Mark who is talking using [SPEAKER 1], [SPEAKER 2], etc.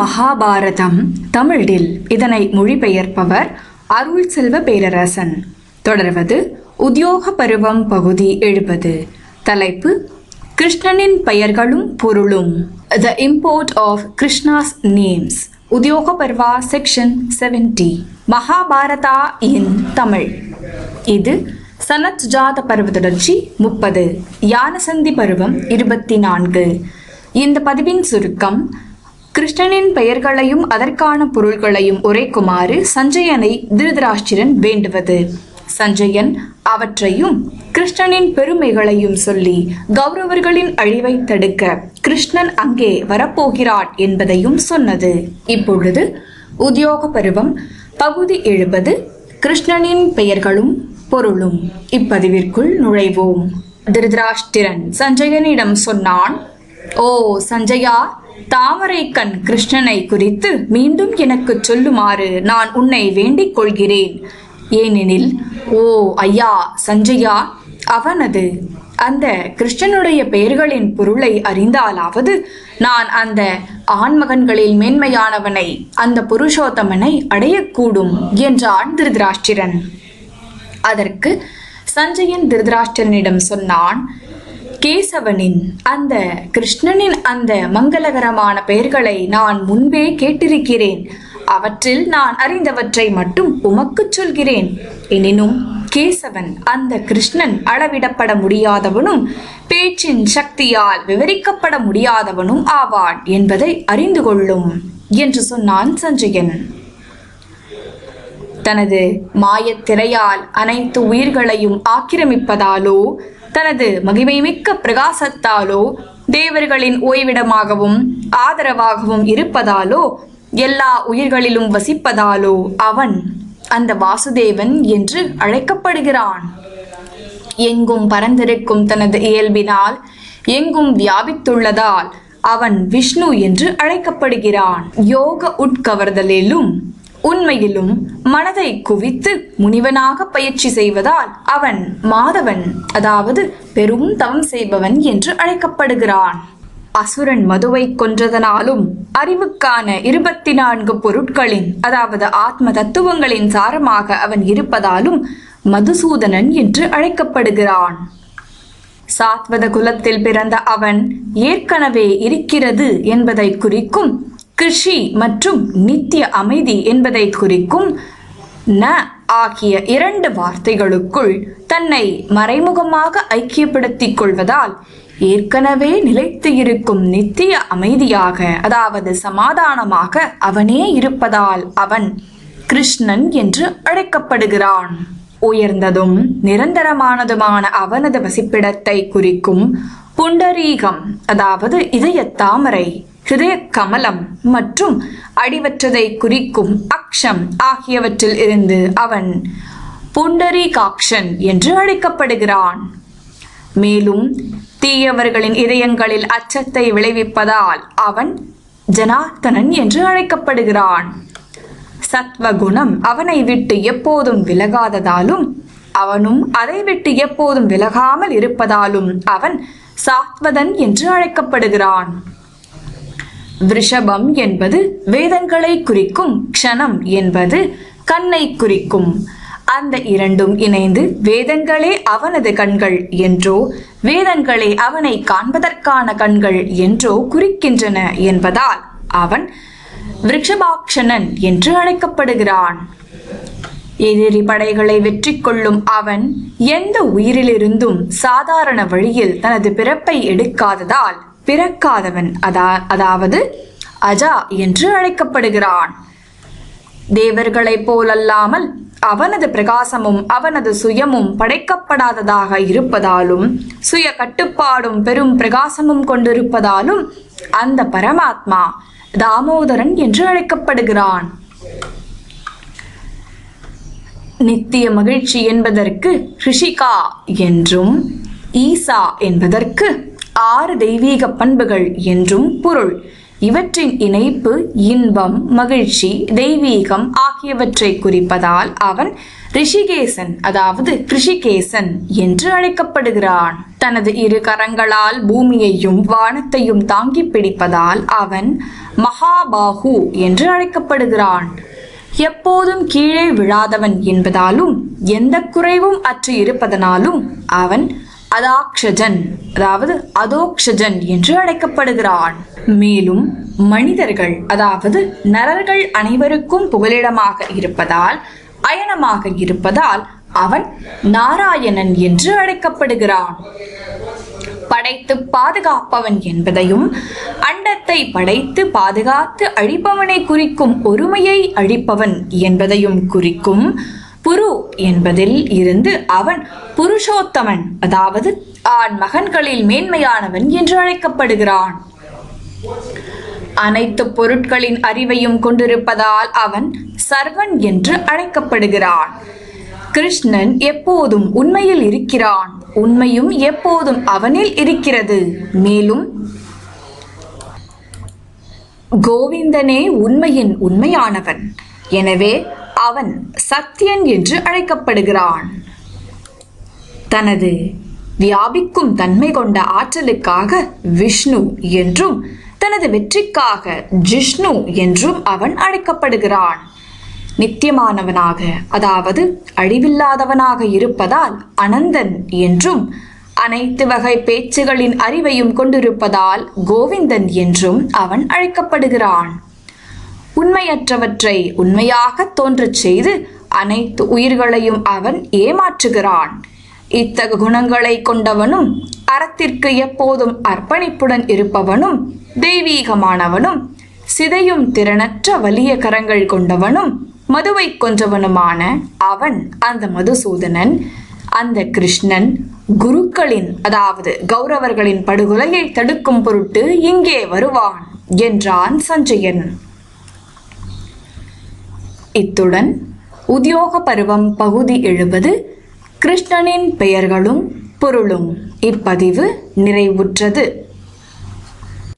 [SPEAKER 1] மகாபாரதம் தமிழில் இதனை மொழிபெயர்ப்பவர் அருள் செல்வ பேரரசன். தொடர்வது உத்யோக பருவம் பகுதி 70. தலைப்பு கிருஷ்ணனின் பெயர்களும் பொருளும். The import of Krishna's names. Udyoga Parva section 70. Mahabharata in Tamil. இது சனத் ஜாத பருவ தொடர்ச்சி 30. யானசந்தி பருவம் 24. இந்த பதிவின் சுருக்கம் கிருஷ்ணனின் பெயர்களையும் அதற்கான பொருள்களையும் உரைக்குமாறு சஞ்சயனை திருதராஷ்டிரன் வேண்டுவது. சஞ்சயன் அவற்றையும் கிருஷ்ணனின் பெருமைகளையும் சொல்லி கௌரவர்களின் அழிவை தடுக்க கிருஷ்ணன் அங்கே வரப்போகிறான் என்பதையும் சொன்னது. இப்பொழுது உத்யோக பருவம் பகுதி 70 கிருஷ்ணனின் பெயர்களும் பொருளும். இப்பதிவிற்குள் நுழைவோம். திருதராஷ்டிரன் சஞ்சயனிடம் சொன்னான், ஓ சஞ்சயா, தாமரை கண் கிருஷ்ணனை குறித்து மீண்டும் எனக்கு சொல்லுமாறு நான் உன்னை வேண்டிக் கொள்கிறேன். ஏனெனில், ஓ ஐயா சஞ்சயா, அவனது அந்த கிருஷ்ணனுடைய பெயர்களின் பொருளை அறிந்தாலாவது நான் அந்த ஆண்மகன்களில் மேன்மையானவனை, அந்த புருஷோத்தமனை அடையக்கூடும் என்றான் திருதராஷ்டிரன். அதற்கு சஞ்சயன் திருதராஷ்டிரனிடம் சொன்னான், கேசவனின் அந்த கிருஷ்ணனின் அந்த மங்களகரமான பெயர்களை நான் முன்பே கேட்டிருக்கிறேன். அவற்றில் நான் அறிந்தவற்றை மட்டும் உமக்கு சொல்கிறேன். எனினும் கேசவன் அந்த கிருஷ்ணன் அளவிடப்பட முடியாதவனும் பேச்சின் சக்தியால் விவரிக்கப்பட முடியாதவனும் ஆவான் என்பதை அறிந்து கொள்ளும் என்று சொன்னான் சஞ்சயன். தனது மாயத்திரையால் அனைத்து உயிர்களையும் ஆக்கிரமிப்பதாலோ, தனது மகிமைமிக்க பிரகாசத்தாலோ, தேவர்களின் ஓய்விடமாகவும் ஆதரவாகவும் இருப்பதாலோ, எல்லா உயிர்களிலும் வசிப்பதாலோ அவன் அந்த வாசுதேவன் என்று அழைக்கப்படுகிறான். எங்கும் பரந்திருக்கும் தனது இயல்பினால் எங்கும் வியாபித்துள்ளதால் அவன் விஷ்ணு என்று அழைக்கப்படுகிறான். யோக உட்கவர்தலிலும் உண்மையிலும் மனதை குவித்து முனிவனாக பயிற்சி செய்வதால் அவன் மாதவன், அதாவது பெரும் தவம் செய்பவன் என்று அழைக்கப்படுகிறான். அசுரன் மதுவை கொன்றதனாலும் அறிவுக்கான 24 பொருட்களின், அதாவது ஆத்ம தத்துவங்களின் சாரமாக அவன் இருப்பதாலும் மதுசூதனன் என்று அழைக்கப்படுகிறான். சாத்வத குலத்தில் பிறந்த அவன் ஏற்கனவே இருக்கிறது என்பதை குறிக்கும் கிருஷி மற்றும் நித்திய அமைதி என்பதை குறிக்கும் ந ஆகிய 2 வார்த்தைகளுக்குள் தன்னை மறைமுகமாக ஐக்கியப்படுத்திக் கொள்வதால் ஏற்கனவே நிலைத்து இருக்கும் நித்திய அமைதியாக, அதாவது சமாதானமாக அவனே இருப்பதால் அவன் கிருஷ்ணன் என்று அழைக்கப்படுகிறான். உயர்ந்ததும் நிரந்தரமானதுமான அவனது வசிப்பிடத்தை குறிக்கும் புண்டரீகம், அதாவது இதய தாமரை, ஹிருதய கமலம் மற்றும் அடிவற்றதை குறிக்கும் அக்ஷம் ஆகியவற்றில் இருந்து அவன் புண்டரீகாக்ஷன் என்று அழைக்கப்படுகிறான். மேலும் தீயவர்களின் இதயங்களில் அச்சத்தை விளைவிப்பதால் அவன் ஜனார்த்தனன் என்று அழைக்கப்படுகிறான். சத்வகுணம் அவனை விட்டு எப்போதும் விலகாததாலும் அவனும் அதை விட்டு எப்போதும் விலகாமல் இருப்பதாலும் அவன் சாத்வதன் என்று அழைக்கப்படுகிறான். விருஷபம் என்பது வேதங்களை குறிக்கும், க்ஷணம் என்பது கண்ணை குறிக்கும். அந்த 2ம் இணைந்து வேதங்களே அவனது கண்கள் என்றோ, வேதங்களே அவனை காண்பதற்கான கண்கள் என்றோ குறிக்கின்றன என்பதால் அவன் விருஷபாக்ஷணன் என்று அழைக்கப்படுகிறான். எதிரி படைகளை வெற்றி கொள்ளும் அவன் எந்த உயிரிலிருந்தும் சாதாரண வழியில் தனது பிறப்பை எடுக்காததால் பிறக்காதவன், அதாவது அஜா என்று அழைக்கப்படுகிறான். தேவர்களைப் போலல்லாமல் அவனது பிரகாசமும் அவனது சுயமும் படைக்கப்படாததாக இருப்பதாலும் சுய கட்டுப்பாடும் பெரும் பிரகாசமும் கொண்டிருப்பதாலும் அந்த பரமாத்மா தாமோதரன் என்று அழைக்கப்படுகிறான். நித்திய மகிழ்ச்சி என்பதற்கு ரிஷிகா என்றும், ஈசா என்பதற்கு 6 தெய்வீக பண்புகள் என்றும் பொருள். இவற்றின் இணைப்பு இன்பம், மகிழ்ச்சி, தெய்வீகம் ஆகியவற்றை குறிப்பதால் அவன் ரிஷிகேசன், அதாவது கிருஷிகேசன் என்று அழைக்கப்படுகிறான். தனது இரு கரங்களால் பூமியையும் வானத்தையும் தாங்கி பிடிப்பதால் அவன் மகாபாகு என்று அழைக்கப்படுகிறான். எப்போதும் கீழே விழாதவன் என்பதாலும் எந்த குறைவும் அற்று இருப்பதனாலும் அவன் அதாக்ஷஜன், அதாவது அதோக்ஷஜன் என்று அழைக்கப்படுகிறான். மேலும் மனிதர்கள், அதாவது நரர்கள் அனைவருக்கும் புகலிடமாக இருப்பதால், அயனமாக இருப்பதால் அவன் நாராயணன் என்று அழைக்கப்படுகிறான். படைத்து பாதுகாப்பவன் என்பதையும் அண்டத்தை படைத்து பாதுகாத்து அழிப்பவனை குறிக்கும் ஒருமையை அழிப்பவன் என்பதையும் குறிக்கும் புரு என்பதில் இருந்து அவன் புருஷோத்தமன், அதாவது ஆண் மகன்களில் மேன்மையானவன் என்று அழைக்கப்படுகிறான். அனைத்து பொருட்களின் அறிவையும் கொண்டிருப்பதால் அவன் சர்வன் என்று அழைக்கப்படுகிறான். கிருஷ்ணன் எப்போதும் உண்மையில் இருக்கிறான், உண்மையும் எப்போதும் அவனில் இருக்கிறது. மேலும் கோவிந்தனே உண்மையின் உண்மையானவன், எனவே அவன் சத்தியன் என்று அழைக்கப்படுகிறான். தனது வியாபிக்கும் தன்மை கொண்ட ஆற்றலுக்காக விஷ்ணு என்றும் தனது வெற்றிக்காக ஜிஷ்ணு என்றும் அவன் அழைக்கப்படுகிறான். நித்தியமானவனாக, அதாவது அழிவில்லாதவனாக இருப்பதால் அனந்தன் என்றும், அனைத்து வகை பேச்சுகளின் அறிவையும் கொண்டிருப்பதால் கோவிந்தன் என்றும் அவன் அழைக்கப்படுகிறான். உண்மையற்றவற்றை உண்மையாக தோன்றச் செய்து அனைத்து உயிர்களையும் அவன் ஏமாற்றுகிறான். இத்தகு குணங்களை கொண்டவனும், அறத்திற்கு எப்போதும் அர்ப்பணிப்புடன் இருப்பவனும், தெய்வீகமானவனும், சிதையும் திறனற்ற வலிய கரங்கள் கொண்டவனும், மதுவை கொன்றவனுமான அவன், அந்த மதுசூதனன், அந்த கிருஷ்ணன் குருக்களின், அதாவது கௌரவர்களின் படுகொலையை தடுக்கும் பொருட்டு இங்கே வருவான் என்றான் சஞ்சயன். இத்துடன் உத்யோக பருவம் பகுதி 70 கிருஷ்ணனின் பெயர்களும் பொருளும் இப்பதிவு நிறைவுற்றது.